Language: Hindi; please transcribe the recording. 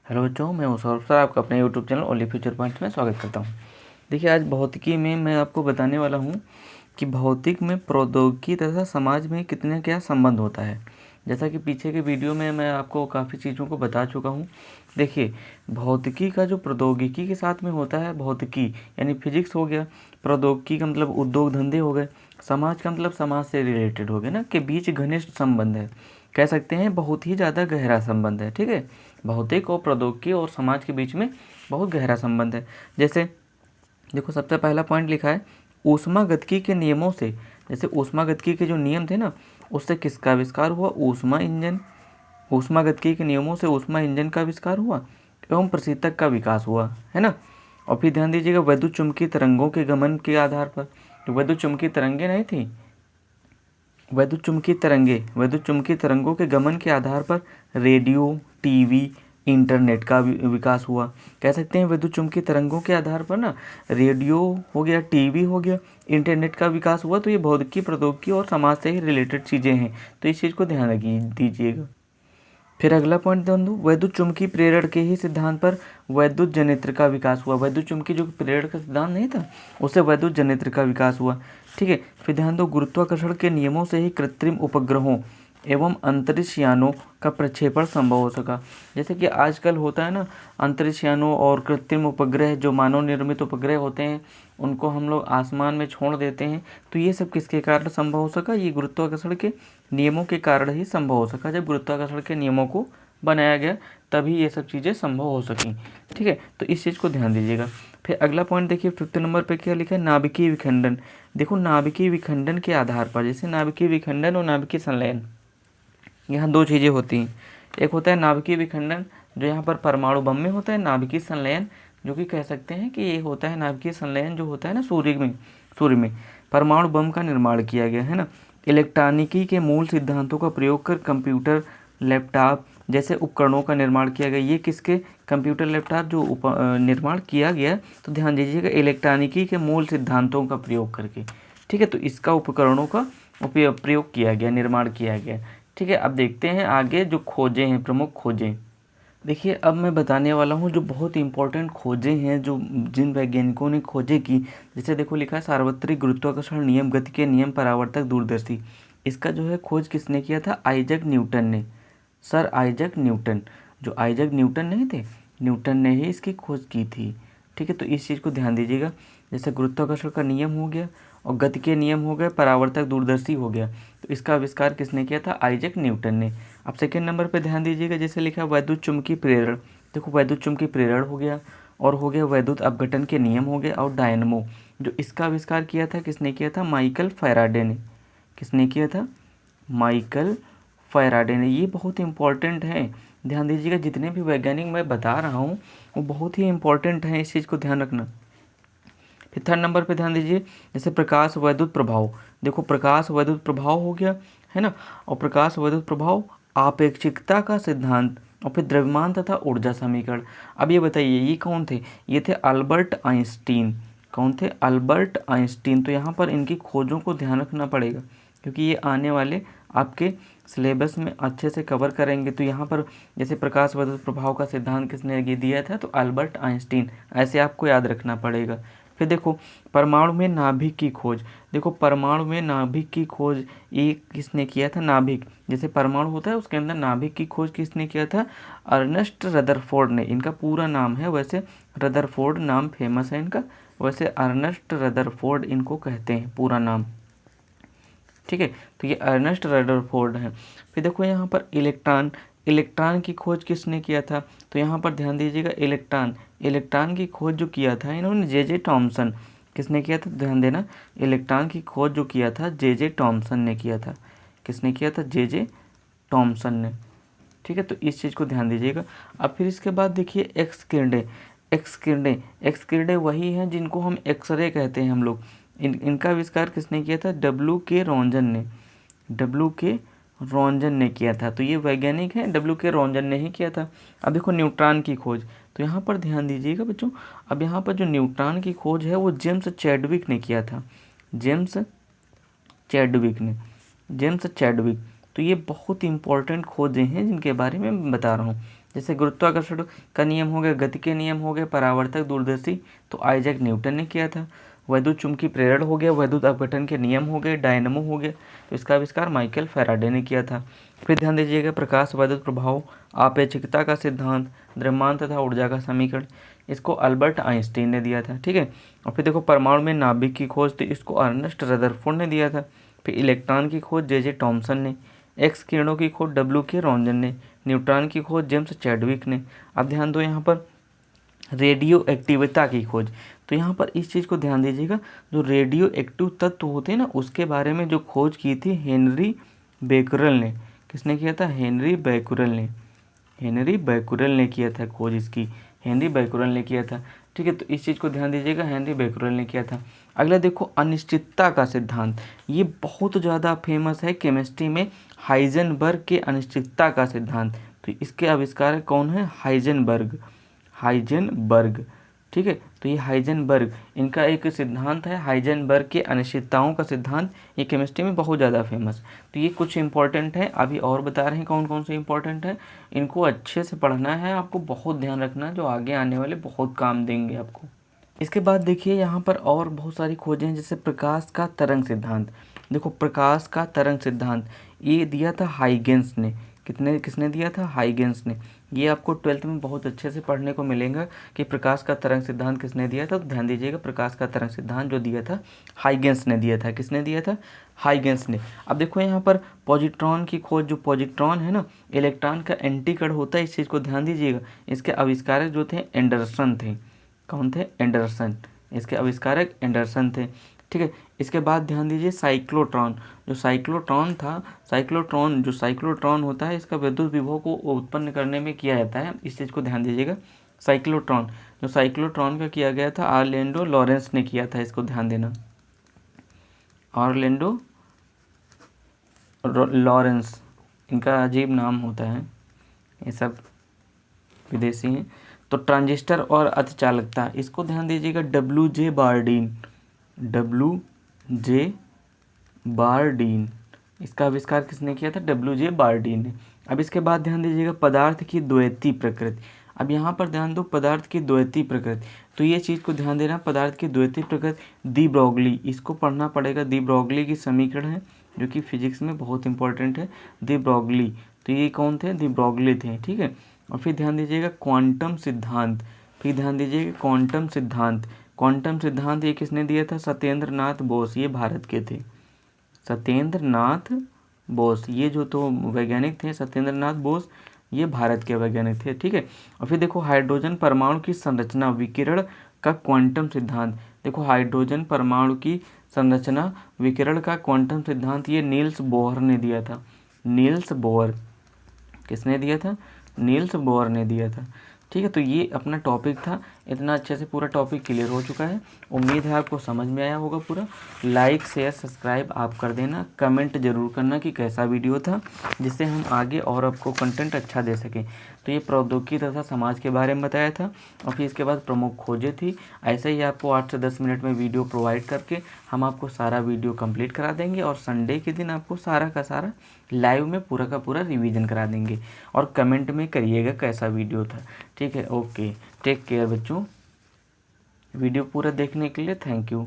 हेलो बच्चों, मैं हूं सौरभ सर, आपका अपने YouTube channel only future point में स्वागत करता हूं। देखिए, आज भौतिकी में मैं आपको बताने वाला हूं कि भौतिक में प्रौद्योगिकी तथा समाज में कितने क्या संबंध होता है। जैसा कि पीछे के वीडियो में मैं आपको काफ़ी चीज़ों को बता चुका हूं। देखिए, भौतिकी का जो प्रौद्योगिकी के साथ में होता है, भौतिकी यानी फिजिक्स हो गया, प्रौद्योगिकी का मतलब उद्योग धंधे हो गए, समाज का मतलब समाज से रिलेटेड हो गया ना, के बीच घनिष्ठ संबंध है। कह सकते हैं बहुत ही ज़्यादा गहरा संबंध है। ठीक है, भौतिक और प्रौद्योगिकी और समाज के बीच में बहुत गहरा संबंध है। जैसे देखो, सबसे पहला पॉइंट लिखा है ऊष्मागतिकी के नियमों से। जैसे ऊष्मागतिकी के जो नियम थे ना, उससे किसका आविष्कार हुआ? ऊष्मा इंजन। ऊष्मागतिकी के नियमों से ऊष्मा इंजन का आविष्कार हुआ एवं प्रशीतक का विकास हुआ, है ना। और फिर ध्यान दीजिएगा, वैद्युत चुंबकीय तरंगों के गमन के आधार पर, जो वैद्युत चुंबकीय तरंगे नहीं थी, वैद्युत चुम्बकीय तरंगों के गमन के आधार पर रेडियो, टीवी, इंटरनेट का विकास हुआ। कह सकते हैं वैद्युत चुम्बकीय तरंगों के आधार पर ना रेडियो हो गया, टीवी हो गया, इंटरनेट का विकास हुआ। तो ये भौतिकी, प्रौद्योगिकी और समाज से ही रिलेटेड चीज़ें हैं, तो इस चीज़ को ध्यान रखिए दीजिएगा। फिर अगला पॉइंट ध्यान दो, वैद्युत चुम्बकीय प्रेरण के ही सिद्धांत पर वैद्युत जनरेटर का विकास हुआ। वैद्युत चुम्बकीय जो प्रेरण का सिद्धांत नहीं था, उससे वैद्युत जनरेटर का विकास हुआ। ठीक है, फिर ध्यान दो, गुरुत्वाकर्षण के नियमों से ही कृत्रिम उपग्रहों एवं अंतरिक्ष यानों का प्रक्षेपण संभव हो सका। जैसे कि आजकल होता है ना, अंतरिक्ष यानों और कृत्रिम उपग्रह, जो मानव निर्मित उपग्रह होते हैं, उनको हम लोग आसमान में छोड़ देते हैं। तो ये सब किसके कारण संभव हो सका? ये गुरुत्वाकर्षण के नियमों के कारण ही संभव हो सका। जब गुरुत्वाकर्षण के नियमों को बनाया गया, तभी ये सब चीज़ें संभव हो सकी। ठीक है, तो इस चीज़ को ध्यान दीजिएगा। फिर अगला पॉइंट देखिए, 5th नंबर पे क्या लिखा है? नाभिकीय विखंडन। देखो, नाभिकीय विखंडन के आधार पर, जैसे नाभिकीय विखंडन और नाभिकीय संलयन, यहाँ दो चीज़ें होती हैं। एक होता है नाभिकीय विखंडन, जो यहाँ पर परमाणु बम में होता है। नाभिकीय संलयन, जो कि कह सकते हैं कि ये होता है नाभिकीय संलयन, जो होता है ना सूर्य में परमाणु बम का निर्माण किया गया है ना। इलेक्ट्रॉनिकी के मूल सिद्धांतों का प्रयोग कर कंप्यूटर, लैपटॉप जैसे उपकरणों का निर्माण किया गया। ये किसके? कंप्यूटर, लैपटॉप जो निर्माण किया गया, तो ध्यान दीजिएगा, इलेक्ट्रॉनिकी के मूल सिद्धांतों का प्रयोग करके। ठीक है, तो इसका उपकरणों का प्रयोग किया गया, निर्माण किया गया। ठीक है, अब देखते हैं आगे जो खोजें हैं, प्रमुख खोजें। देखिए, अब मैं बताने वाला हूँ जो बहुत इंपॉर्टेंट खोजें हैं, जो जिन वैज्ञानिकों ने खोजें की। जैसे देखो, लिखा है सार्वत्रिक गुरुत्वाकर्षण नियम, गति के नियम, परावर्तक, दूरदर्शी। इसका जो है खोज किसने किया था? आइजैक न्यूटन ने। सर आइजैक न्यूटन, जो आइजैक न्यूटन नहीं थे, न्यूटन ने ही इसकी खोज की थी। ठीक है, तो इस चीज़ को ध्यान दीजिएगा। जैसे गुरुत्वाकर्षण का नियम हो गया और गति के नियम हो गए, परावर्तक, दूरदर्शी हो गया, तो इसका आविष्कार किसने किया था? आइजैक न्यूटन ने। अब सेकेंड नंबर पे ध्यान दीजिएगा, जैसे लिखा है वैद्युत चुम्बकीय प्रेरण। देखो, वैद्युत चुम्बकीय प्रेरण हो गया, और हो गया वैद्युत अपघटन के नियम हो गए, और डायनमो, जो इसका आविष्कार किया था, किसने किया था? माइकल फैराडे ने। किसने किया था? माइकल फैराडे ने। ये बहुत इंपॉर्टेंट है, ध्यान दीजिएगा। जितने भी वैज्ञानिक मैं बता रहा हूँ वो बहुत ही इंपॉर्टेंट हैं, इस चीज़ को ध्यान रखना। फिर थर्ड नंबर पे ध्यान दीजिए, जैसे प्रकाश वैद्युत प्रभाव। देखो, प्रकाश वैद्युत प्रभाव हो गया, है ना। और प्रकाश वैद्युत प्रभाव, आपेक्षिकता का सिद्धांत, और फिर द्रव्यमान तथा ऊर्जा समीकरण। अब ये बताइए, ये कौन थे? ये थे अल्बर्ट आइंस्टीन। कौन थे? Albert Einstein. तो यहाँ पर इनकी खोजों को ध्यान रखना पड़ेगा, क्योंकि ये आने वाले आपके सिलेबस में अच्छे से कवर करेंगे। तो यहाँ पर जैसे प्रकाश वैद्युत प्रभाव का सिद्धांत किसने ये दिया था? तो अल्बर्ट आइंस्टीन। ऐसे आपको याद रखना पड़ेगा। फिर देखो, परमाणु में नाभिक की खोज। देखो, परमाणु में नाभिक की खोज ये किसने किया था? नाभिक, जैसे परमाणु होता है उसके अंदर नाभिक की खोज किसने किया था? अर्नेस्ट रदरफोर्ड ने। इनका पूरा नाम है, वैसे रदरफोर्ड नाम फेमस है इनका, वैसे अर्नेस्ट रदरफोर्ड इनको कहते हैं पूरा नाम। ठीक है, तो ये अर्नेस्ट रदरफोर्ड है। फिर देखो, यहाँ पर इलेक्ट्रॉन की खोज किसने किया था? तो यहाँ पर ध्यान दीजिएगा, इलेक्ट्रॉन की खोज जो किया था इन्होंने जे टॉमसन। किसने किया था? ध्यान देना, इलेक्ट्रॉन की खोज जो किया था जे टॉमसन ने किया था। किसने किया था? जे टॉमसन ने। ठीक है, तो इस चीज़ को ध्यान दीजिएगा। अब फिर इसके बाद देखिए, एक्स किरणें वही हैं जिनको हम एक्सरे कहते हैं हम लोग। इनका आविष्कार किसने किया था? डब्ल्यू के रॉन्जन ने किया था। तो ये वैज्ञानिक हैं, डब्ल्यू के रॉन्जन ने ही किया था। अब देखो, न्यूट्रॉन की खोज, तो यहाँ पर ध्यान दीजिएगा बच्चों। अब यहाँ पर जो न्यूट्रॉन की खोज है वो जेम्स चैडविक ने किया था। James Chadwick. तो ये बहुत इंपॉर्टेंट खोजें हैं जिनके बारे में मैं बता रहा हूँ। जैसे गुरुत्वाकर्षण का नियम हो गया, गति के नियम हो गए, परावर्तक दूरदर्शी तो आइजैक न्यूटन ने किया था। वैद्युत चुंबकीय प्रेरण हो गया, वैद्युत अपघटन के नियम हो गए, डायनमो हो गया तो इसका आविष्कार माइकल फैराडे ने किया था। फिर ध्यान दीजिएगा प्रकाश वैद्युत प्रभाव, आपेक्षिकता का सिद्धांत, द्रव्यमान तथा ऊर्जा का समीकरण, इसको अल्बर्ट आइंस्टीन ने दिया था। ठीक है। और फिर देखो परमाणु में नाभिक की खोज थी, इसको अर्नेस्ट रदरफोर्ड ने दिया था। फिर इलेक्ट्रॉन की खोज जे टॉमसन ने, एक्स किरणों की खोज डब्ल्यू के रॉन्जन ने, न्यूट्रॉन की खोज जेम्स चैडविक ने। अब ध्यान दो यहाँ पर रेडियो एक्टिविता की खोज, तो यहाँ पर इस चीज़ को ध्यान दीजिएगा, जो रेडियो एक्टिव तत्व होते हैं ना उसके बारे में जो खोज की थी हेनरी बेकुरल ने। किसने किया था? हेनरी बेकुरल ने। हेनरी बेकुरल ने किया था खोज इसकी, हेनरी बेकुरल ने किया था। ठीक है, तो इस चीज़ को ध्यान दीजिएगा, हेनरी बेकुरल ने किया था। अगला देखो अनिश्चितता का सिद्धांत, ये बहुत ज़्यादा फेमस है केमिस्ट्री में, हाइजेनबर्ग के अनिश्चितता का सिद्धांत। तो इसके आविष्कारक कौन है? हाइजेनबर्ग। हाइजेनबर्ग। ठीक है, तो ये हाइजेनबर्ग, इनका एक सिद्धांत है हाइजेनबर्ग के अनिश्चितताओं का सिद्धांत, ये केमिस्ट्री में बहुत ज़्यादा फेमस। तो ये कुछ इंपॉर्टेंट है, अभी और बता रहे हैं कौन कौन से इंपॉर्टेंट है। इनको अच्छे से पढ़ना है, आपको बहुत ध्यान रखना है, जो आगे आने वाले बहुत काम देंगे आपको। इसके बाद देखिए यहाँ पर और बहुत सारी खोजें हैं, जैसे प्रकाश का तरंग सिद्धांत। देखो प्रकाश का तरंग सिद्धांत ये दिया था हाइगेंस ने। किसने दिया था? हाइगेंस ने। ये आपको 12th में बहुत अच्छे से पढ़ने को मिलेगा कि प्रकाश का तरंग सिद्धांत किसने दिया था। तो ध्यान दीजिएगा, प्रकाश का तरंग सिद्धांत जो दिया था हाइगेंस ने दिया था। किसने दिया था? हाइगेंस ने। अब देखो यहाँ पर पॉजिट्रॉन की खोज, जो पॉजिट्रॉन है ना, इलेक्ट्रॉन का एंटी कण होता है, इस चीज़ को ध्यान दीजिएगा। इसके आविष्कारक जो थे एंडरसन थे। कौन थे? एंडरसन। इसके आविष्कारक एंडरसन थे। ठीक है, इसके बाद ध्यान दीजिए साइक्लोट्रॉन। जो साइक्लोट्रॉन था, साइक्लोट्रॉन होता है, इसका विद्युत विभव को उत्पन्न करने में किया जाता है, इस चीज़ को ध्यान दीजिएगा। साइक्लोट्रॉन, जो साइक्लोट्रॉन का किया गया था ऑरलैंडो लॉरेंस ने किया था, इसको ध्यान देना। ऑरलैंडो लॉरेंस, इनका अजीब नाम होता है, ये सब विदेशी हैं। तो ट्रांजिस्टर और अतिचालकता, इसको ध्यान दीजिएगा, डब्ल्यू.जे. बार्डीन। डब्ल्यू.जे. बार्डीन, इसका आविष्कार किसने किया था? डब्ल्यू.जे. बार्डीन ने। अब इसके बाद ध्यान दीजिएगा पदार्थ की द्वैती प्रकृति। अब यहाँ पर ध्यान दो, पदार्थ की द्वैती प्रकृति, तो ये चीज़ को ध्यान देना, पदार्थ की द्वैती प्रकृति दी ब्रोगली, इसको पढ़ना पड़ेगा। दी ब्रोगली की समीकरण है, जो कि फिजिक्स में बहुत इंपॉर्टेंट है। दी ब्रोगली, तो ये कौन थे? दी ब्रोगली थे। ठीक है, और फिर ध्यान दीजिएगा क्वांटम सिद्धांत। फिर ध्यान दीजिएगा क्वांटम सिद्धांत। क्वांटम सिद्धांत ये किसने दिया था? सत्येंद्र नाथ बोस, ये भारत के थे। सत्येंद्र नाथ बोस, ये जो तो वैज्ञानिक थे सत्येंद्र नाथ बोस, ये भारत के वैज्ञानिक थे। ठीक है, और फिर देखो हाइड्रोजन परमाणु की संरचना विकिरण का क्वांटम सिद्धांत। देखो हाइड्रोजन परमाणु की संरचना विकिरण का क्वांटम सिद्धांत, ये नील्स बोहर ने दिया था। नील्स बोहर, किसने दिया था? नील्स बोहर ने दिया था। ठीक है, तो ये अपना टॉपिक था, इतना अच्छे से पूरा टॉपिक क्लियर हो चुका है। उम्मीद है आपको समझ में आया होगा पूरा। लाइक शेयर सब्सक्राइब आप कर देना, कमेंट जरूर करना कि कैसा वीडियो था, जिससे हम आगे और आपको कंटेंट अच्छा दे सकें। तो ये प्रौद्योगिकी तथा समाज के बारे में बताया था, और फिर इसके बाद प्रमुख खोजें थी। ऐसे ही आपको 8 से 10 मिनट में वीडियो प्रोवाइड करके हम आपको सारा वीडियो कंप्लीट करा देंगे, और संडे के दिन आपको सारा का सारा लाइव में पूरा का पूरा रिवीजन करा देंगे। और कमेंट में करिएगा कैसा वीडियो था। ठीक है, ओके, टेक केयर बच्चों। वीडियो पूरा देखने के लिए थैंक यू।